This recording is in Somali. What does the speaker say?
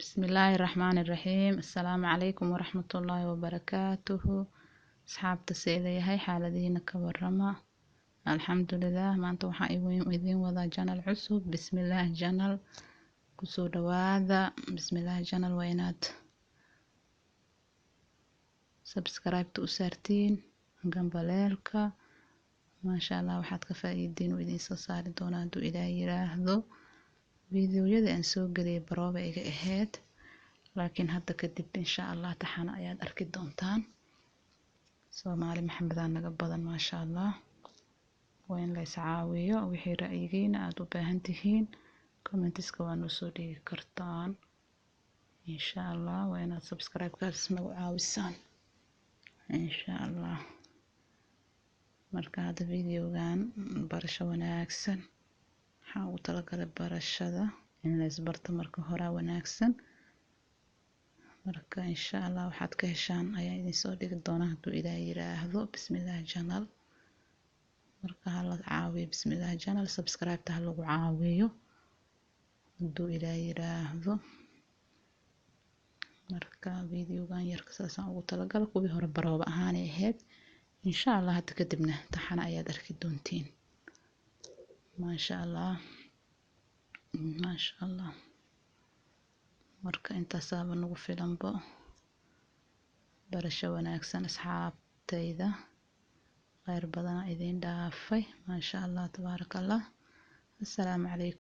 بسم الله الرحمن الرحيم. السلام عليكم ورحمة الله وبركاته. أصحابتا سيدي هاي حالدينا كورما. الحمد لله ما أنتو إذين وضع جانل عسب. بسم الله جانل كسو دواذا. بسم الله جانل وينات سبسكرايب تؤسرتين جنباليلكا ما شاء الله waxaad ka faa'iideen oo idin soo saari doona haduu Ilaahay yiraahdo fiidiyowyada aan soo galiyay barooba iga ahayd laakiin hadda kadib insha Allah taxana ayaad arki doontaan Soomaali Maxamed aan naga badan ma sha Allah waa in la iscaawiyo wixii ra'yigiina aad u baahan tihiin commentiska waa noo soo dhigi kartaan insha Allah waa inaad subscribe kaas nagu caawisaan insha Allah marka hada fiidiyogan barasho wanaagsan waxaan ugu talagalay barashada in la isbarto marka hore wanaagsan marka insha Allah waxaad ka heshaan ayaa idin soo dhigi doona haduu Ilaahay yiraahdo bismillah channel marka hala caawiyo bismillah channel subscribe ta lagu caawiyo haduu Ilaahay yiraahdo marka fiidiyogan yarka saasan ugu talagalay kuwii hore barooba ahaan ahayd insha Allah hadda kadibna taxana ayaad arki doontiin ma sha Allah marka intaas aaba nagu filanbo barasho wanaagsan asxaabtayda khayr badan idin dhaafay ma sha Allah tabarakallah assalaamu calaykum